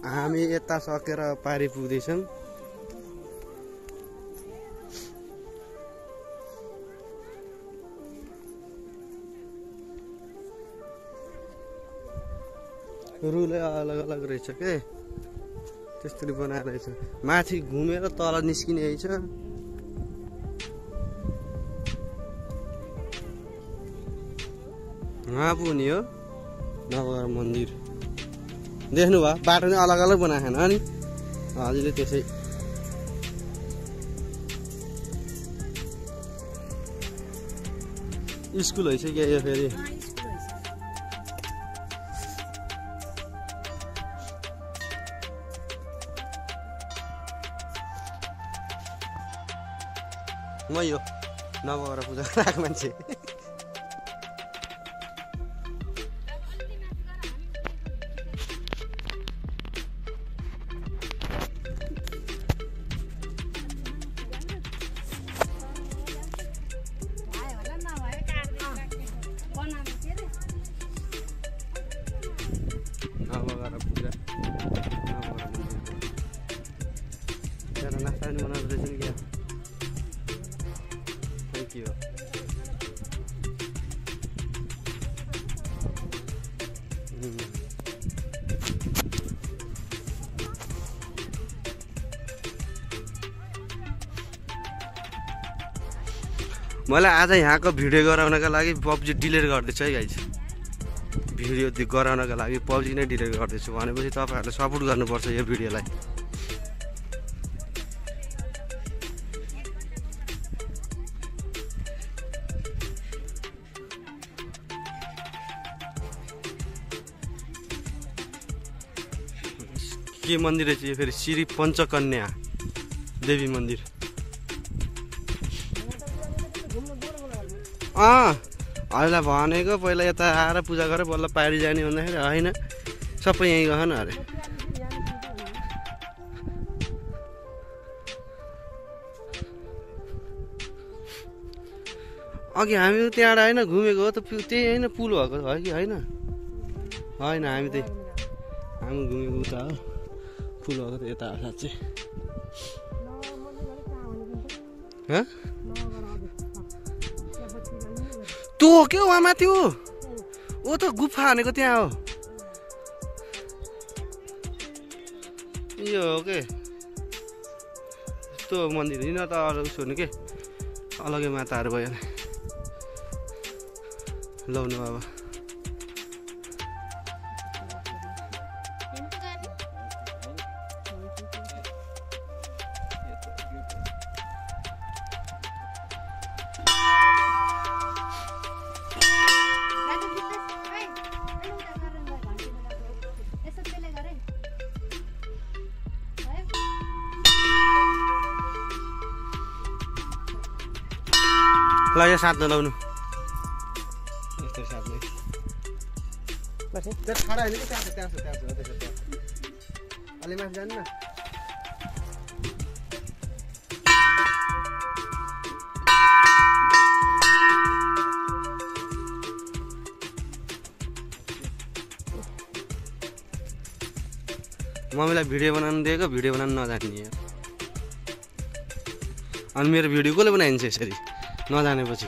हामी यता सकेर पारी पुग्दैछौँ। रुलै अलग अलग रहेछ के त्यसरी बनाएर रहेछ। माथि घुमेर तल निस्किने रहेछ। वहाँ पुग्ने हो नवग्रह मन्दिर। देख्नु भयो बाटो नै अलग अलग बनाएको छैन अनि हजुरले त्यसै स्कुल हैछ क्या यो फेरि। म यो नवग्रह पूजा गराएको मान्छे। नवग्रह पूजा नवग्रह मन्दिर त्यहाँ नास्ता पनि बनाउँदै रहेछ नि क्या। Thank you. मलाई आज यहाँको भिडियो गराउनका लागि पब्जी डिलिट गर्दैछु है गाइस। भिडियो गराउनका लागि पब्जी नै डिलिट गर्दैछु भनेपछि तपाईहरुले सपोर्ट गर्नुपर्छ यो भिडियोलाई। के मन्दिर रहेछ यो फेरि श्री पञ्चकन्या देवी मन्दिर। अहिले भनेको पहिला यता आएर पूजा गरेर बल्ल पारी जाने भन्दाखेरि होइन सबै यहीँ गएन अरे। अघि हामी त्यहाँबाट होइन घुमेको हो त त्यही होइन पुल भएको हो कि होइन? होइन हामी त्यही हामी घुमेको उता हो पुल भएको त यता साँच्चै। त्यो हो के वहाँ माथि हो ओ त गुफा भनेको त्यहाँ हो। यो हो के यस्तो मन्दिर यिन त उसो हुने के अलगै माताहरू भयो नि लाउनु अब। ल यो साथ नलाउनु यस्तो साथले त्यो ठाडा होइन कि त्यहाँ अलि माथि जानु न। मम्मीलाई भिडियो बनाउनु दिएको भिडियो बनाउनु नजान्ने अनि मेरो भिडियो कसले बनाइन्छ यसरी नजानेपछि।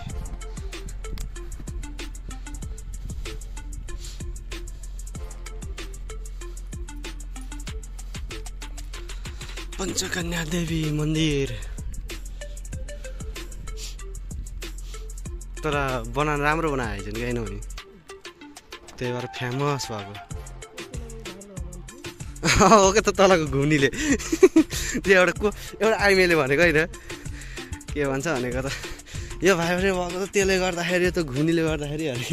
पञ्चकन्या देवी मन्दिर तर बनाउन राम्रो बनाएको छ नि किनभने त्यही भएर फेमस भएको हो क्या त तलको घुम्नीले त्यो एउटा आइमेले भनेको होइन के भन्छ भनेको त यो भाइब्रेट भएको त त्यसले गर्दाखेरि त घुनीले गर्दाखेरि अरे।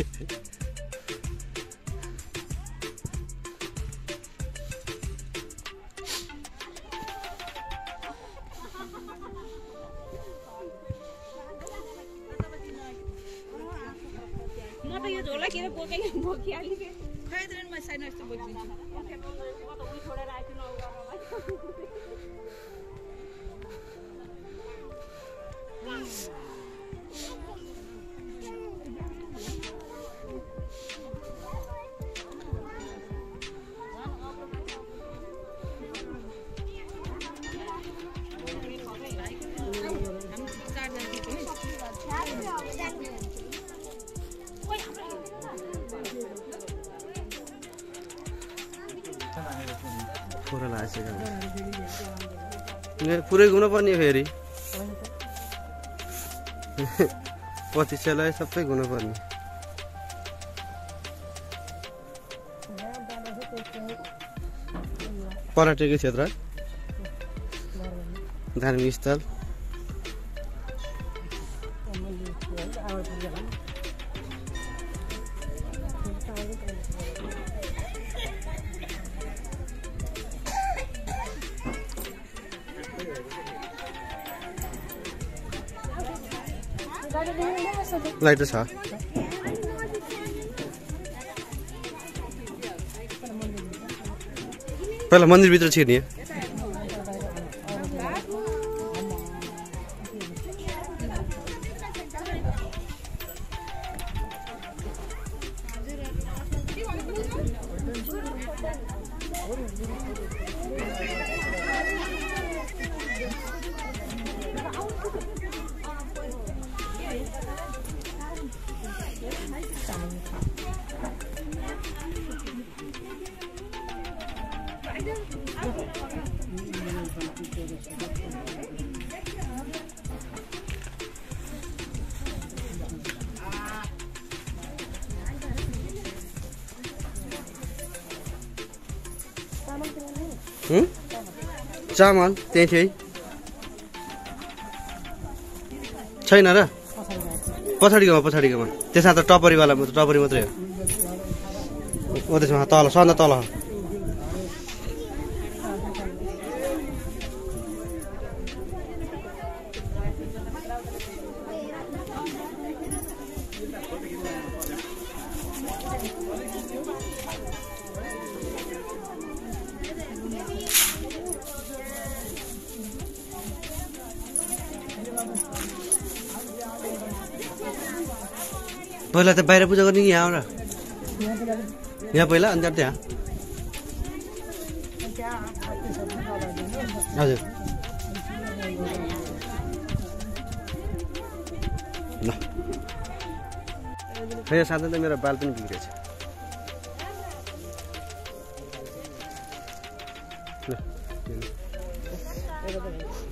म त यो झोला किन बोकेले बोकिहाल्ने के खैद्रेन म साइन यस्तो बोकिदिन्छु। म त उही छोडेर आएको न फोहोर लागिसक्यो पुरै घुम्नु पर्ने फेरि पतिसेलाई सबै घुम्नु पर्ने पर्यटकीय क्षेत्र धार्मिक स्थल लाइट छ पहिला मन्दिरभित्र छिर्ने चामल त्यही थियो छैन र पछाडिकोमा त्यसमा त टपरी मात्रै हो त्यसमा तल सन्दा तल पहिला त बाहिर पूजा गर्ने कि यहाँ र यहाँ पहिला अन्त त्यहाँ हजुर ल यहाँ साथै त मेरो बाल पनि बिग्रेछ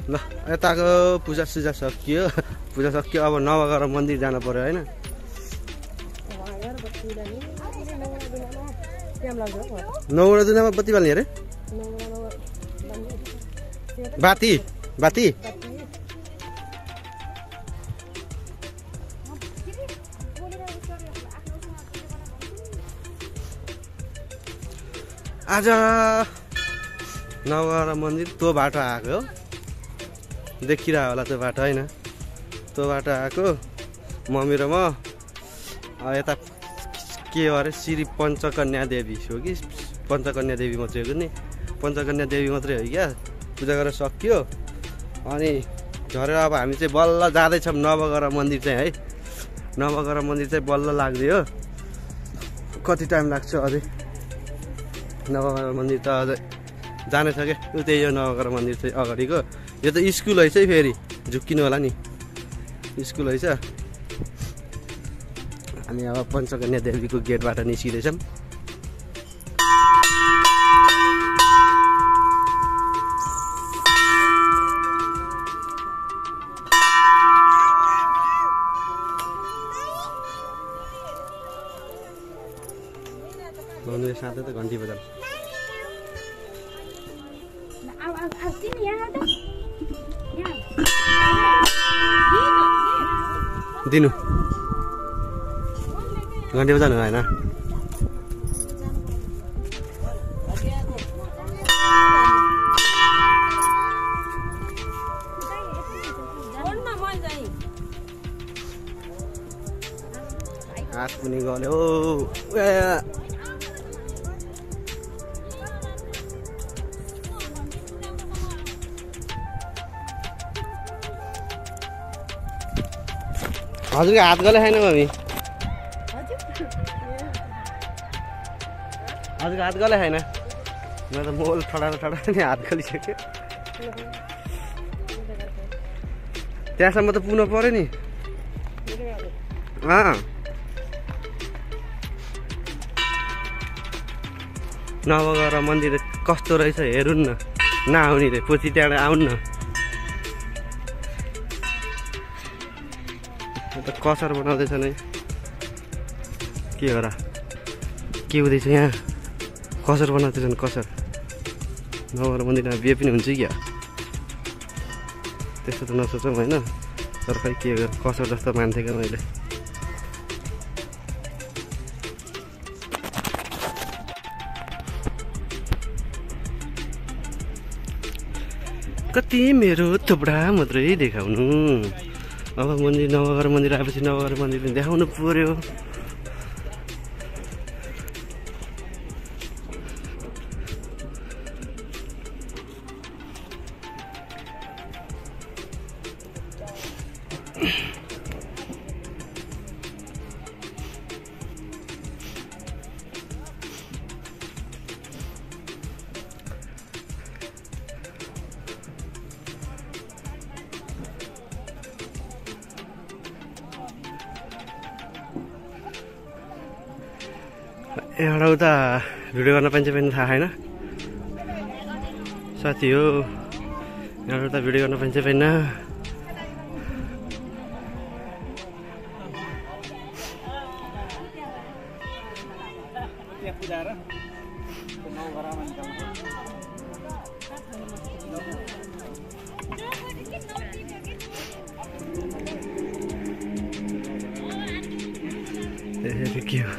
ल यताको पूजा सकियो अब नवग्रह मन्दिर जानु पर्यो होइन नौवटा दिनमा बत्ती बाल्ने अरे बाती आज नवग्रह मन्दिर त्यो बाटो आएको देखिरह होला त्यो बाटो होइन त्यो बाटो आएको मम्मी र म यता के अरे श्री पञ्चकन्या देवी हो कि पञ्चकन्या देवी मात्रै हो नि पञ्चकन्या देवी मात्रै हो क्या पूजा गरेर सकियो अनि झरेर अब हामी चाहिँ बल्ल जाँदैछौँ नवग्रह मन्दिर चाहिँ है नवग्रह मन्दिर चाहिँ बल्ल लाग्दै हो कति टाइम लाग्छ अझै नवग्रह मन्दिर त अझै जाने छ क्या त्यही हो नवग्रह मन्दिर चाहिँ अगाडिको यो त स्कुल है चाहिँ फेरि झुक्किनु होला नि स्कुल है छ हामी अब पञ्चकन्या देवीको गेटबाट निस्किँदैछौँ साथै त घन्टी बजाऊ दिनु घन्टी बजाउनु होइन हात पनि गल्यो हजुरको हात गले छैन मम्मी हजुरको हात गले छैन म त मोल ठडा नि हात गलिसक्यो त्यहाँसम्म त पुग्नु पर्यो नि नवग्रह मन्दिर कस्तो रहेछ हेरुन् न। नआउने रे पछि त्यहाँबाट आउन् न। त कसर बनाउँदैछन् है। के हो र के हुँदैछ यहाँ? कसर बनाउँदैछन् कसर। नवग्रह मन्दिरमा बिहे पनि हुन्छ क्या? त्यस्तो त नसोचौँ होइन। तर खै के गर कसर जस्तो मान्थेँ क्या मैले। कति मेरो थुप्रा मात्रै देखाउनु। अब मन्दिर नवग्रह मन्दिर आएपछि नवग्रह मन्दिर देखाउनु पर्यो। एउटा उता भिडियो गर्न पाइन्छ पनि थाहा छैन साथी हो। एउटा उता भिडियो गर्न पाइन्छ पनि के हो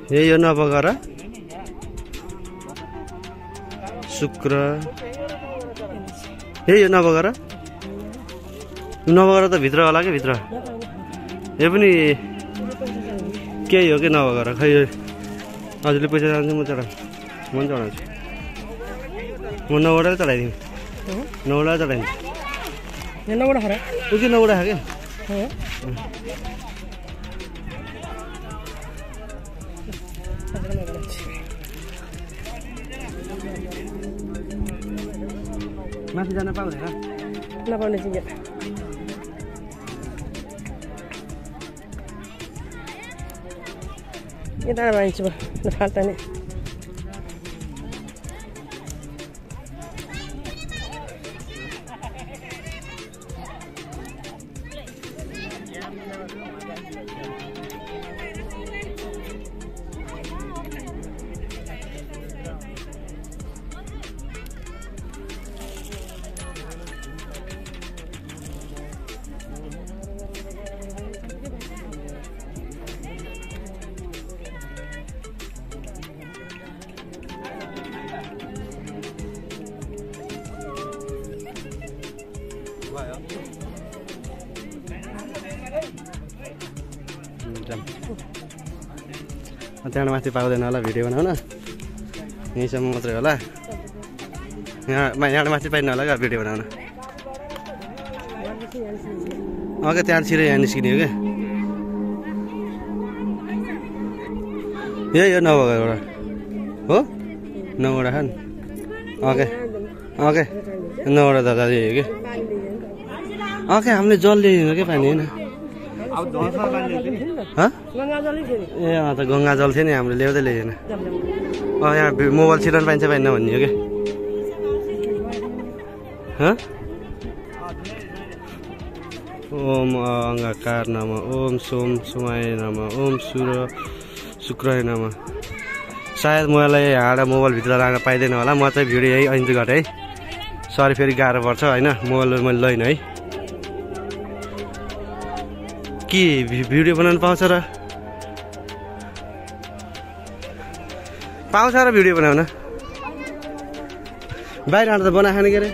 यही हो नवग्रह शुक्र। यही हो नवग्रह। नवग्रह त भित्र होला कि भित्र यो पनि केही हो कि नवग्रह। खै हजुरले पैसा जान्छ म चढाउँछु। म पनि चढाउँछु। म 9वटा चढाइदिउँ। 9वटा चढाइदिउँ। ऊ कि 9वटा खा क्या। माथि जान पाउँदैन नपाउने चाहिँ यता मान्छे फाल्टा नि त्यहाँ माथि पाउँदैन होला भिडियो बनाउन। यहीँसम्म मात्रै होला। यहाँ माथि पाइन्न होला क्या भिडियो बनाउन। क्या त्यहाँ छिरै यहाँ निस्किने हो क्या। यही हो नवग्रह हो। 9वटा खान ओके 9वटा दादा यही हो क्या। हामीले जल ल्याइदिनु क्या पानी होइन। ए त गङ्गा जल थियो नि हाम्रो ल्याउँदै ल्याएन। यहाँ मोबाइल छिराउनु पाइन्छ पाइन्न भन्ने हो क्या। ओम अङ्गाकार नम ओम सोम सोमाय नम ओम शुक्राय नम। सायद मलाई यहाँबाट मोबाइलभित्र लान पाइँदैन होला। म चाहिँ भिडियो यही अन्त गरेँ है। सरी फेरि गाह्रो पर्छ होइन। मोबाइल मैले लैन है। के भिडियो बनाउनु पाउँछ र भिडियो बनाउन बाहिर आएर त बनाखाने के अरे।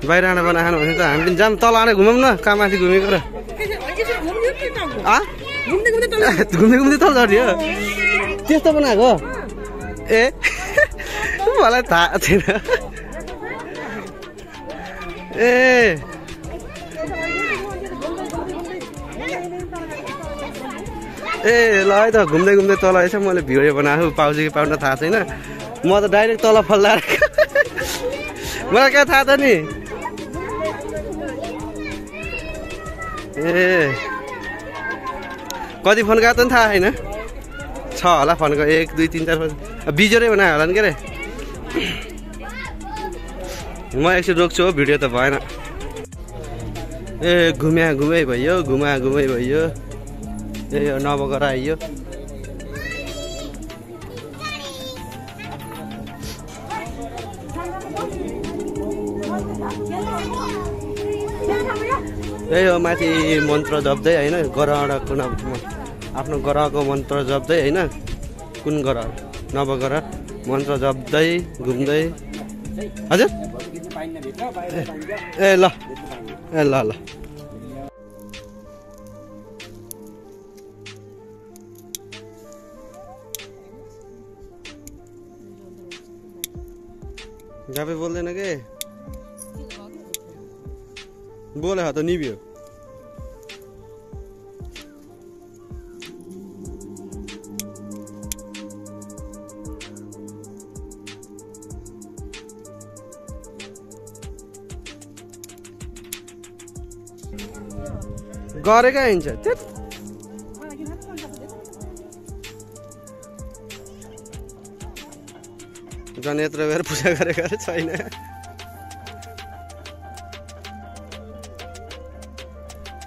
बाहिर आएर बनाखानु भने त हामी पनि जाम तल आएर घुमौँ न। कहाँ माथि घुमेको र घुम्दै घुम्दै तल झऱ्यो त्यस्तो बनाएको। ए मलाई थाहा थिएन। ए ल है त घुम्दै घुम्दै तल यसो मैले भिडियो बनाएको पाउँछु कि पाउन थाहा छैन। म त डाइरेक्ट तल फल्दा मलाई क्या थाहा त नि। ए कति फोन गएको त थाहा छैन छ होला फोनको 1 2 3 4 5 बिजोरै बनायो होला नि के रे म एकछिन रोक्छु हो भिडियो त भएन ए घुम्या घुमै भयो ए यो नवगर आइयो यही हो माथि मन्त्र जप्दै होइन ग्रहको आफ्नो ग्रहको मन्त्र जप्दै होइन कुन ग्रह नवग्रह मन्त्र जप्दै घुम्दै हजुर ए ल गापे बोल्दैन के बोले त निभ्यो गरेकै हिँड्छ झन् यत्रो बेर पूजा गरेको छैन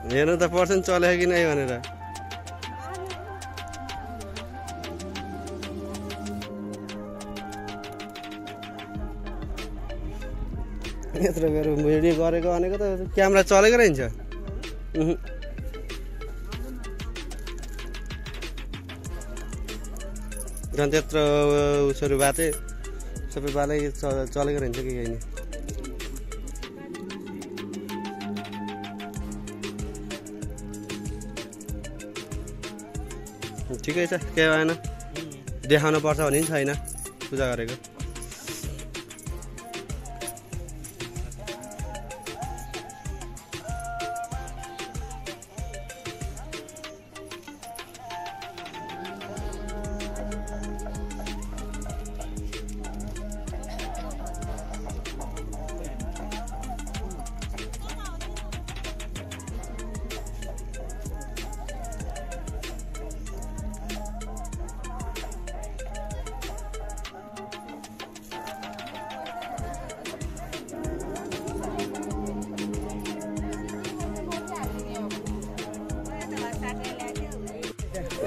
हेर्नु त पर्छ नि चल्यो कि नै भनेर यत्रो बेर भिडियो गरेको भनेको त क्यामेरा चलेको रहन्छ झन् त्यत्रो उसहरू बाटे सबै बालै चलेको रहन्छ कि होइन ठिकै छ केही भएन देखाउनु पर्छ भने पनि छैन पूजा गरेको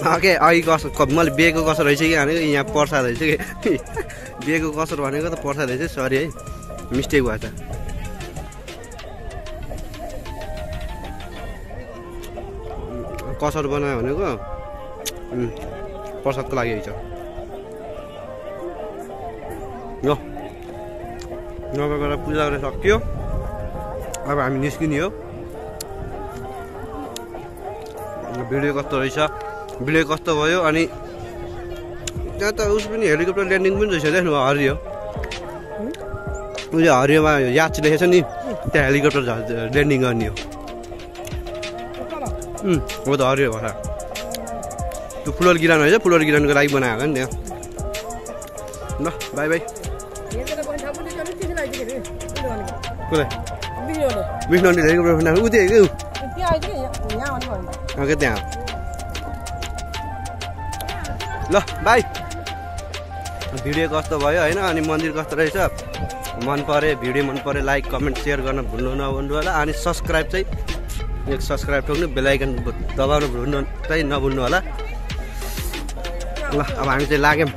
ओके अघि कसो मैले बिहेको कसो रहेछ कि भनेको यहाँ प्रसाद रहेछ कि बिहेको कसर भनेको त प्रसाद रहेछ सरी है मिस्टेक भएछ कसर बनायो भनेको प्रसादको लागि रहेछ ल नगरेर पूजा गरेर सक्यो अब हामी निस्किने हो भिडियो कस्तो रहेछ भिडियो कस्तो भयो अनि त्यहाँ त उस पनि हेलिकप्टर ल्यान्डिङ पनि रहेछ देख्नु हरियो उयो हरियोमा याच लेखेछ नि त्यहाँ हेलिकप्टर ल्यान्डिङ गर्ने हो हो त हरियो भएर त्यो फुलर गिरान रहेछ फुलर गिरानको लागि बनाएको नि त्यहाँ ल बाई बाई विष्णु हेलिकप्टर उयो ओके त्यहाँ ल बाई भिडियो कस्तो भयो होइन अनि मन्दिर कस्तो रहेछ मन परे भिडियो मन परे लाइक कमेन्ट सेयर गर्न भुल्नु नभन्नु होला अनि सब्सक्राइब चाहिँ एक सब्सक्राइब ठोक्नु बेल आइकन दबाउनु चाहिँ नभुल्नु होला ल अब हामी चाहिँ लाग्यौँ